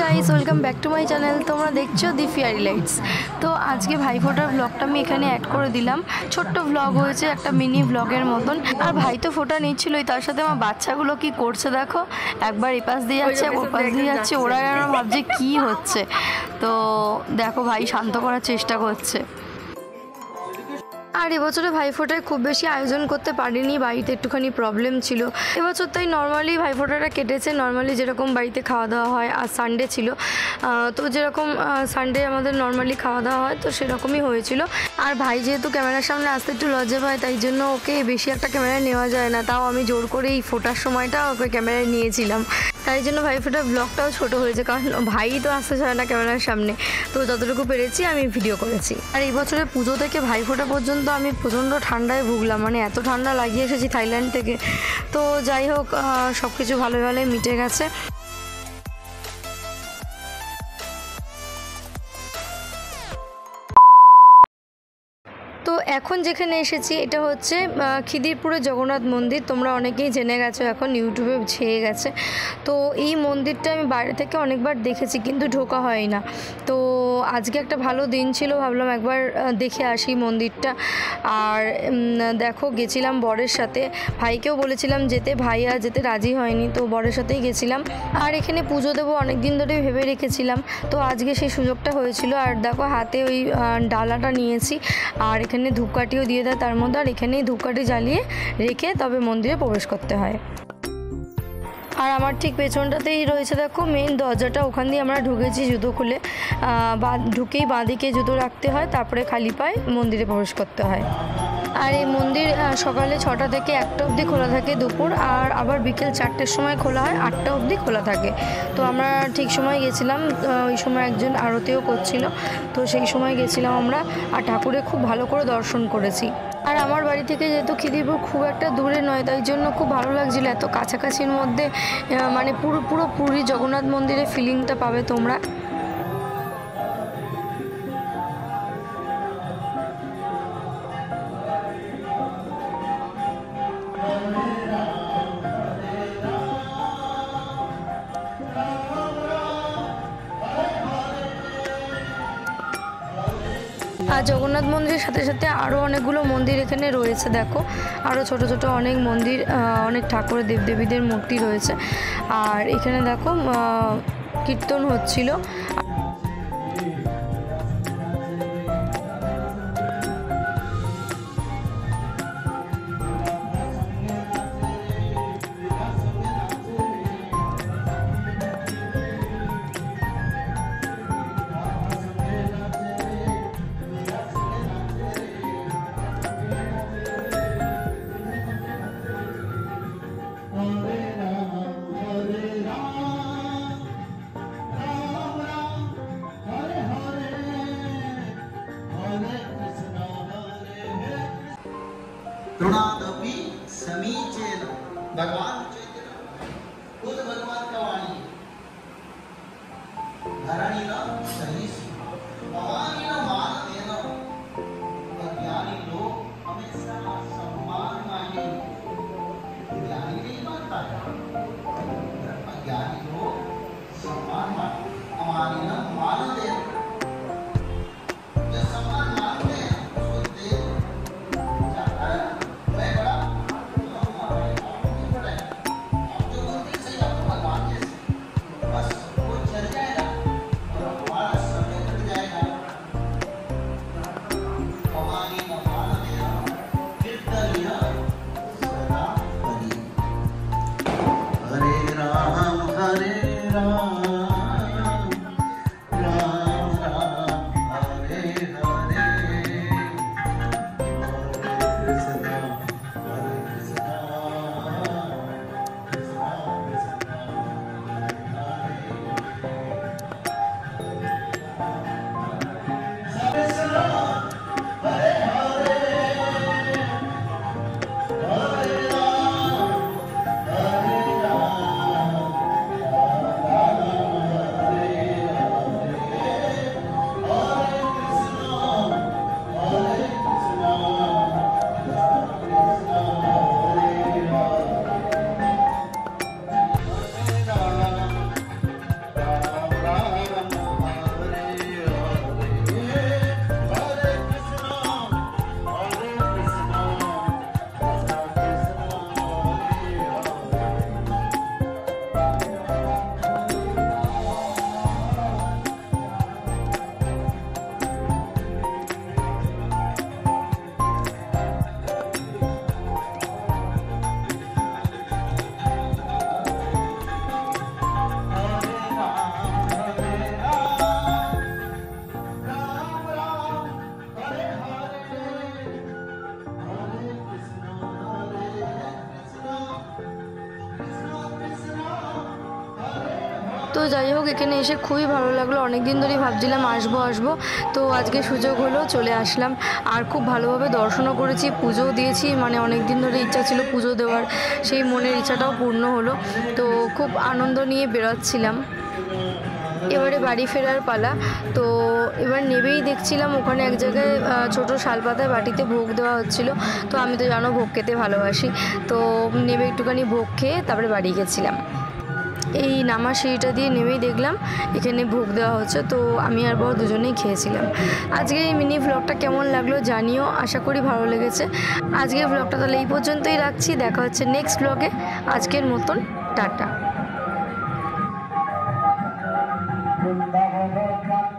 Guys welcome back to my channel. तुम्हारा देखছো দি fairy lights. তো আজকে ভাইফোঁটার ব্লগটা আমি এখানে অ্যাড করে দিলাম। ছোট্ট ব্লগ হয়েছে, একটা মিনি ব্লগের মতন। আর ভাই তো ফোঁটা নিচ্ছিলই, তার সাথে আমার বাচ্চাগুলো কি করছে দেখো, একবার এপাশ দিয়ে যাচ্ছে একবার ওপাশ দিয়ে যাচ্ছে, ওরা যেন ভাবছে কী হচ্ছে। তো দেখো ভাই শান্ত করার চেষ্টা করছে। আর এবছরে ভাইফোঁটায় খুব বেশি আয়োজন করতে পারিনি, বাড়িতে একটুখানি প্রবলেম ছিল এবছর, তাই নর্মালি ভাইফোঁটাটা কেটেছে। নর্মালি যেরকম বাড়িতে খাওয়া দাওয়া হয়, আর সানডে ছিল তো যেরকম সানডে আমাদের নর্মালি খাওয়া দাওয়া হয় তো সেরকমই হয়েছিল। আর ভাই যেহেতু ক্যামেরার সামনে আসতে একটু লজ্জা পায়, তাই জন্য ওকে বেশি একটা ক্যামেরায় নেওয়া যায় না, তাও আমি জোর করে এই ফোটার সময়টা ওকে ক্যামেরায় নিয়েছিলাম। তাই জন্য ভাইফোঁটার ব্লগটাও ছোট হয়েছে, কারণ ভাই তো আসতে চায় না ক্যামেরার সামনে, তো যতটুকু পেরেছি আমি ভিডিও করেছি। আর এই বছরে পুজো থেকে ভাইফোঁটা পর্যন্ত আমি প্রচণ্ড ঠান্ডায় ভুগলাম, মানে এত ঠান্ডা লাগিয়ে এসেছি থাইল্যান্ড থেকে। তো যাই হোক, সব কিছু ভালো ভালোই মিটে গেছে। তো এখন যেখানে এসেছি এটা হচ্ছে খিদিরপুরের জগন্নাথ মন্দির। তোমরা অনেকেই জেনে গেছো, এখন ইউটিউবে ছেয়ে গেছে। তো এই মন্দিরটা আমি বাইরে থেকে অনেকবার দেখেছি, কিন্তু ঢোকা হয় না। তো আজকে একটা ভালো দিন ছিল, ভাবলাম একবার দেখে আসি মন্দিরটা। আর দেখো গেছিলাম বরের সাথে, ভাইকেও বলেছিলাম যেতে, ভাই আর যেতে রাজি হয়নি, তো বরের সাথেই গেছিলাম। আর এখানে পুজো দেবো অনেক দিন ধরে ভেবে রেখেছিলাম, তো আজকে সেই সুযোগটা হয়েছিল। আর দেখো হাতে ওই ডালাটা নিয়েছি, আর এখানে ধূপকাঠিও দিয়ে দেয় তার মধ্যে, আর এখানেই ধূপকাঠি জ্বালিয়ে রেখে তবে মন্দিরে প্রবেশ করতে হয়। আর আমার ঠিক পেছনটাতেই রয়েছে দেখো মেন দরজাটা, ওখান দিয়ে আমরা ঢুকেছি জুতো খুলে। ঢুকেই বাঁদিকে জুতো রাখতে হয়, তারপরে খালি পায়ে মন্দিরে প্রবেশ করতে হয়। আর এই মন্দির সকালে 6টা থেকে 1টা অবধি খোলা থাকে দুপুর, আর আবার বিকেল 4টের সময় খোলা হয়, 8টা অবধি খোলা থাকে। তো আমরা ঠিক সময় গেছিলাম, ওই সময় একজন আরতিও করছিল, তো সেই সময় গেছিলাম আমরা। আর ঠাকুরে খুব ভালো করে দর্শন করেছি। আর আমার বাড়ি থেকে যেহেতু খিদিরপুর খুব একটা দূরে নয়, তাই জন্য খুব ভালো লাগছিল, এত কাছাকাছির মধ্যে, মানে পুরো পুরী জগন্নাথ মন্দিরের ফিলিংটা পাবে তোমরা। আর জগন্নাথ মন্দিরের সাথে সাথে আরও অনেকগুলো মন্দির এখানে রয়েছে, দেখো আরও ছোট ছোট অনেক মন্দির, অনেক ঠাকুরের দেবদেবীদের মূর্তি রয়েছে। আর এখানে দেখো কীর্তন হচ্ছিল। तृणादपि समीचेन भगवान चैतन्य खुद भगवान का वाणी धरणी न सहिष्णु अमानी न मान देना। ज्ञानी लोग हमेशा सम्मान मांगे, ज्ञानी नहीं मानता है, ज्ञानी लोग सम्मान मांगे, अमानी न मान देना। যাই হোক, এখানে এসে খুবই ভালো লাগলো। অনেক দিন ধরেই ভাবছিলাম আসবো, তো আজকে সুযোগ হলো, চলে আসলাম। আর খুব ভালোভাবে দর্শনও করেছি, পুজোও দিয়েছি। মানে অনেক দিন ধরে ইচ্ছা ছিল পুজো দেওয়ার, সেই মনের ইচ্ছাটাও পূর্ণ হলো। তো খুব আনন্দ নিয়ে বেরোচ্ছিলাম। এবারে বাড়ি ফেরার পালা। তো এবার নেবেই দেখছিলাম ওখানে এক জায়গায় ছোটো শালপাতায় বাটিতে ভোগ দেওয়া হচ্ছিলো। তো আমি তো জানো ভোগ খেতে ভালোবাসি, তো নেবে একটুখানি ভোগ খেয়ে তারপরে বাড়ি গেছিলাম। এই নামার সিঁড়িটা দিয়ে নেমেই দেখলাম এখানে ভোগ দেওয়া হচ্ছে, তো আমি আর বর দুজনেই খেয়েছিলাম। আজকের এই মিনি ভ্লগটা কেমন লাগলো জানিও, আশা করি ভালো লেগেছে। আজকের ভ্লগটা তাহলে এই পর্যন্তই রাখছি, দেখা হচ্ছে নেক্সট ভ্লগে। আজকের মতন টাটা। বৃন্দাবন